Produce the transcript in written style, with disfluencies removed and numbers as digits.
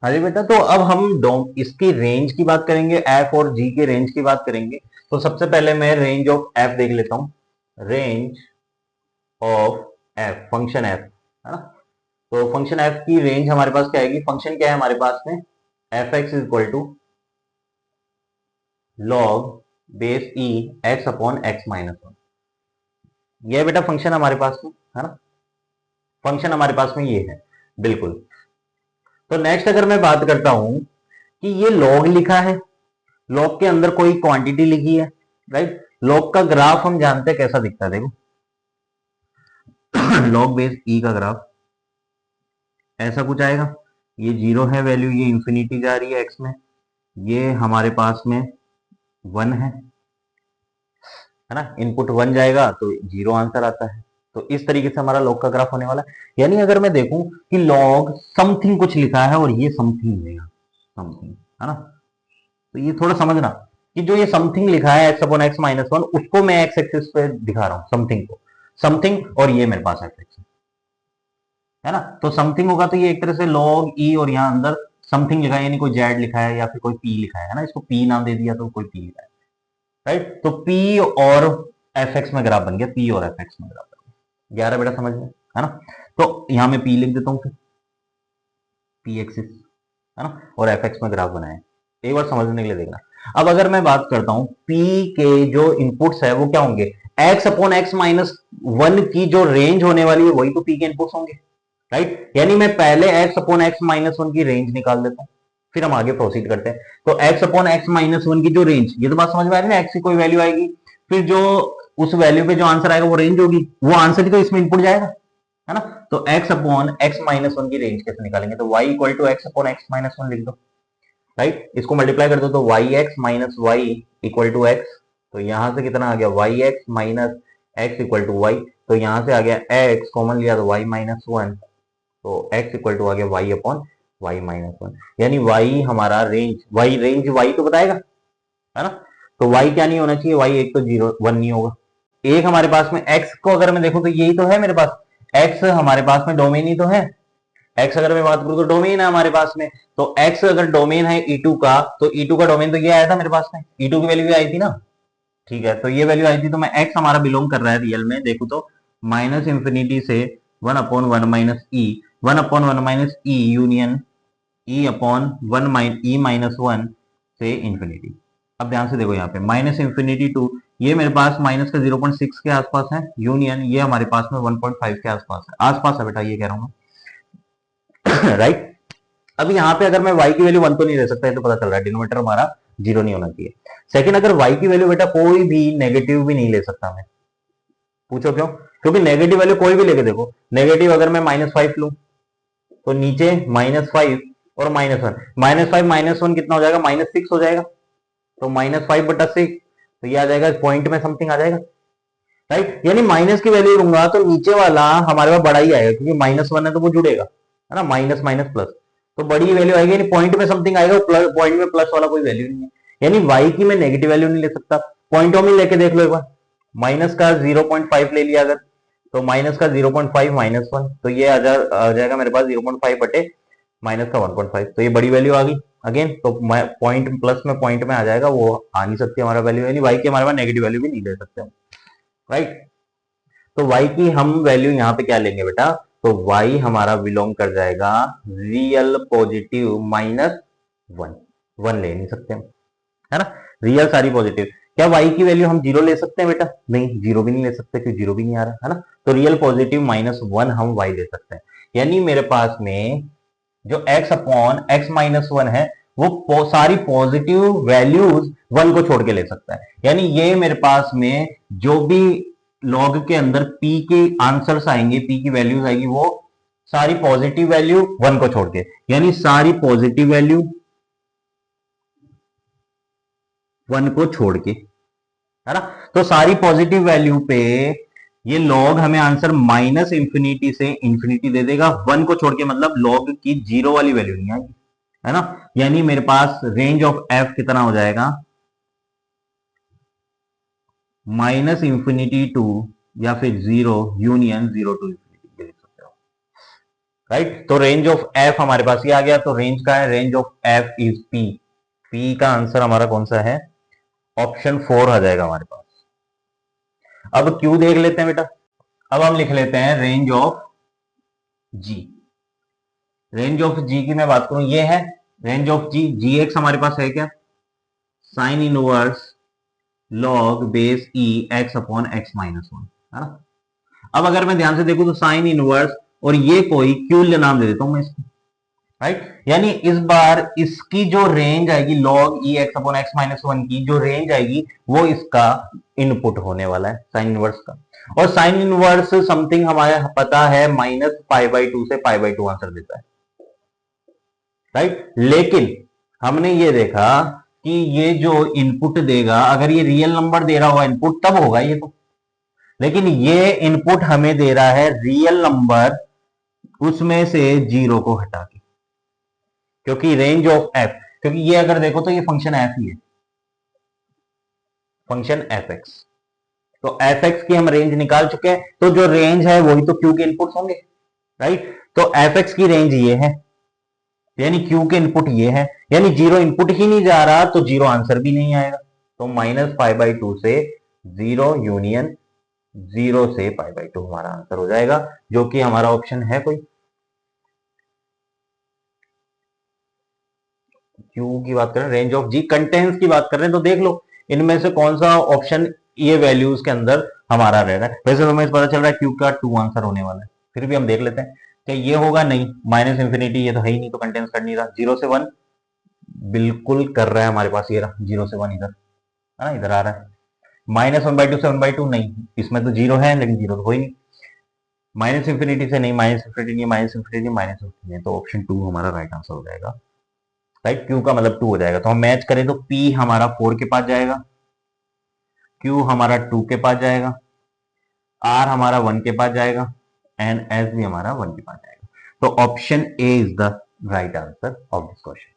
हाँ जी बेटा, तो अब हम इसकी रेंज की बात करेंगे, एफ और जी के रेंज की बात करेंगे। तो सबसे पहले मैं रेंज ऑफ एफ देख लेता हूँ। Range of F, function F, है ना। तो फंक्शन एफ की रेंज हमारे पास क्या आएगी, फंक्शन क्या है हमारे पास में, f x is equal to log base e x upon x minus one. ये बेटा फंक्शन हमारे पास में, है ना, फंक्शन हमारे पास में ये है, बिल्कुल। तो नेक्स्ट अगर मैं बात करता हूं कि ये लॉग लिखा है, लॉग के अंदर कोई क्वांटिटी लिखी है, राइट। लॉग का ग्राफ हम जानते हैं कैसा दिखता है, देखो लॉग बेस ई का ग्राफ ऐसा कुछ आएगा। ये जीरो है वैल्यू, ये इंफिनिटी जा रही है एक्स में, ये हमारे पास में वन है ना, इनपुट वन जाएगा तो जीरो आंसर आता है। तो इस तरीके से हमारा लॉग का ग्राफ होने वाला है। यानी अगर मैं देखूं कि लॉग समथिंग कुछ लिखा है और ये समथिंग है, समथिंग, है ना। तो ये थोड़ा समझना कि जो ये समथिंग लिखा है x upon x minus one, उसको मैं एक्स एक्सिस पे दिखा रहा हूं, समथिंग को, समथिंग, और ये मेरे पास एक्स एक्सिस है ना। तो समथिंग होगा तो ये एक तरह से लॉग ई, और यहाँ अंदर समथिंग लिखा है, यानी कोई जेड लिखा है या फिर कोई पी लिखा है ना, इसको पी नाम दे दिया तो कोई पी लिखा है, राइट। तो पी और एफ एक्स में ग्राफ बन गया, पी और एफ एक्स में ग्राफ बन गया। 11 बेटा समझ में, है ना। तो यहां मैं पी लिख देता हूं, फिर पी एक्सिस, है ना, और एफ एक्स में ग्राफ बनाए। एक बार समझने के लिए देखना। अब अगर मैं बात करता हूं पी के जो इनपुट्स है वो क्या होंगे, x upon x minus one की जो रेंज होने वाली है वही तो पी के इनपुट्स होंगे, राइट। यानी मैं पहले x upon x minus one की रेंज निकाल देता हूं, फिर हम आगे प्रोसीड करते हैं। तो x upon x minus one की जो रेंज, ये तो बात समझ में आ रही है ना, एक्स की कोई वैल्यू आएगी, फिर जो उस वैल्यू पे जो आंसर आएगा वो रेंज होगी, वो आंसर ही तो इसमें इनपुट जाएगा, है ना। तो x upon x minus one की रेंज कैसे निकालेंगे, तो y equal to x upon x minus one लिख दो, राइट। इसको मल्टीप्लाई कर दो तो y x minus y equal to x. तो यहां से कितना आ गया, y x minus x equal to y. तो यहां से आ गया x कॉमन लिया तो वाई माइनस वन, तो x इक्वल टू आ गया y upon Y minus one. यानी y हमारा रेंज, y रेंज y तो बताएगा, है ना। तो y क्या नहीं होना चाहिए, y एक तो जीरो वन नहीं होगा। एक हमारे पास में x को अगर मैं देखूं तो यही तो है मेरे पास, x हमारे पास में डोमेन ही तो है, एक्स अगर मैं बात करूं तो डोमेन है हमारे पास में। तो एक्स अगर डोमेन है ई2 का, तो ई2 का डोमेन तो ये आया था मेरे पास में, ई2 की वैल्यू भी आई थी ना, ठीक है। तो ये वैल्यू आई थी, तो मैं एक्स हमारा बिलोंग कर रहा है रियल में, देखू तो माइनस इंफिनिटी से one upon one minus e, one upon one minus e union e upon one e minus one से इंफिनिटी। अब ध्यान से देखो यहाँ पे माइनस इंफिनिटी टू, ये मेरे पास माइनस का 0.6 के आसपास है, यूनियन ये हमारे पास में 1.5 के आसपास है, आसपास है बेटा, ये कह रहा हूँ मैं राइट। अब यहाँ पे अगर मैं y की वैल्यू वन तो नहीं ले सकता, ये तो पता चल रहा है, डिनोमिनेटर हमारा जीरो नहीं होना चाहिए। सेकंड, अगर y की वैल्यू बेटा कोई भी नेगेटिव भी नहीं ले सकता मैं, पूछो क्यों, क्योंकि नेगेटिव वैल्यू कोई भी लेके देखो, नेगेटिव अगर मैं -5 लूं तो नीचे -5 और -1, -5 -1 कितना हो जाएगा, -6 हो जाएगा। तो -5/6, तो ये आ जाएगा पॉइंट में समथिंग आ जाएगा, राइट। यानी माइनस की वैल्यू लूंगा तो नीचे वाला हमारे पास बड़ा ही आएगा, क्योंकि -1 है तो वो जुड़ेगा, है ना, माइनस माइनस प्लस, तो बड़ी वैल्यू आएगी, यानी पॉइंट में समथिंग आएगा, प्लस पॉइंट में प्लस वाला कोई वैल्यू नहीं है। यानी y की मैं नेगेटिव वैल्यू नहीं ले सकता। पॉइंटों में लेके देख लो एक बार, माइनस का 0.5 ले लिया अगर, तो माइनस का 0.5 -1, तो ये आ जाएगा मेरे पास 0.5 बटे माइनस का 1.5, तो ये बड़ी वैल्यू आ गई अगेन। तो पॉइंट प्लस में पॉइंट में आ जाएगा, वो आ नहीं सकती हमारा वैल्यू, यानी y की हमारे पास नेगेटिव वैल्यू भी नहीं ले सकते हम, राइट। तो y की हम वैल्यू यहाँ पे क्या लेंगे बेटा, तो y हमारा बिलोंग कर जाएगा रियल पॉजिटिव -1, वन ले नहीं सकते हम, है ना, रियल सारी पॉजिटिव। क्या y की वैल्यू हम जीरो ले सकते हैं बेटा, नहीं, जीरो भी नहीं ले सकते क्योंकि जीरो भी नहीं आ रहा है ना। तो रियल पॉजिटिव -1 हम y ले सकते हैं। यानी मेरे पास में जो x अपॉन x -1 है वो सारी पॉजिटिव वैल्यूज वन को छोड़ के ले सकता है। यानी ये मेरे पास में जो भी लॉग के अंदर p के आंसर्स आएंगे, p की वैल्यूज आएगी, वो सारी पॉजिटिव वैल्यू वन को छोड़ के, यानी सारी पॉजिटिव वैल्यू वन को छोड़ के, है ना। तो सारी पॉजिटिव वैल्यू पे ये लॉग हमें आंसर माइनस इंफिनिटी से इंफिनिटी दे देगा, वन को छोड़ के, मतलब लॉग की जीरो वाली वैल्यू नहीं आएगी, है ना। यानी मेरे पास रेंज ऑफ एफ कितना हो जाएगा, माइनस इंफिनिटी टू या फिर zero union zero to infinity, लिख सकते हो, राइट। तो रेंज ऑफ एफ हमारे पास ये आ गया, तो रेंज का है, range of F is P. P का आंसर हमारा कौन सा है, ऑप्शन 4 आ जाएगा हमारे पास। अब क्यू देख लेते हैं बेटा। अब हम लिख लेते हैं range of g. Range of g की मैं बात करूं, ये है range of g. G x हमारे पास है क्या, sine inverse log base e x upon x minus 1, है ना। अब अगर मैं ध्यान से देखूं तो साइन इनवर्स और ये कोई क्यूल्य नाम दे देता हूं मैं इसको, राइट। यानी इस बार इसकी जो रेंज आएगी लॉग ई एक्स अपॉन एक्स माइनस 1 की जो रेंज आएगी वो इसका इनपुट होने वाला है साइन इनवर्स का। और साइन इनवर्स समथिंग हमारे पता है -π/2 से π/2 आंसर देता है, राइट। लेकिन हमने ये देखा कि ये जो इनपुट देगा, अगर ये रियल नंबर दे रहा होगा इनपुट तब होगा ये तो, लेकिन ये इनपुट हमें दे रहा है रियल नंबर उसमें से 0 को हटा के, क्योंकि रेंज ऑफ एफ, क्योंकि ये अगर देखो तो ये फंक्शन एफ ही है, फंक्शन एफ एक्स। तो एफ एक्स की हम रेंज निकाल चुके हैं, तो जो रेंज है वही तो क्यू के इनपुट होंगे, राइट। तो एफ एक्स की रेंज ये है, यानी क्यू के इनपुट ये है, यानी 0 इनपुट ही नहीं जा रहा तो 0 आंसर भी नहीं आएगा। तो -π/2 से 0 यूनियन 0 से π/2 हमारा आंसर हो जाएगा, जो कि हमारा ऑप्शन है कोई। क्यू की बात करें, रेंज ऑफ जी कंटेंट्स की बात कर रहे हैं, तो देख लो इनमें से कौन सा ऑप्शन ये वैल्यूज के अंदर हमारा रह रहा है। वैसे तो हमें पता चल रहा है क्यू का 2 आंसर होने वाला है, फिर भी हम देख लेते हैं कि ये होगा नहीं, माइनस इंफिनिटी ये तो है ही नहीं, तो कंटेंट्स कर नहीं रहा। 0 से 1 बिल्कुल कर रहा है हमारे पास, ये रहा 0 से 1 इधर है ना, इधर आ रहा है। -1/2 से 1/2 नहीं, इसमें तो 0 है लेकिन 0 तो हो ही नहीं। माइनस इंफिनिटी से नहीं, minus infinity minus infinity minus infinity, तो ऑप्शन 2 हमारा राइट आंसर हो जाएगा, राइट। क्यू का मतलब 2 हो जाएगा, तो हम मैच करें तो पी हमारा 4 के पास जाएगा, क्यू हमारा 2 के पास जाएगा, आर हमारा 1 के पास जाएगा, एंड एस भी हमारा 1 के पास जाएगा। तो option A is the right answer of this question.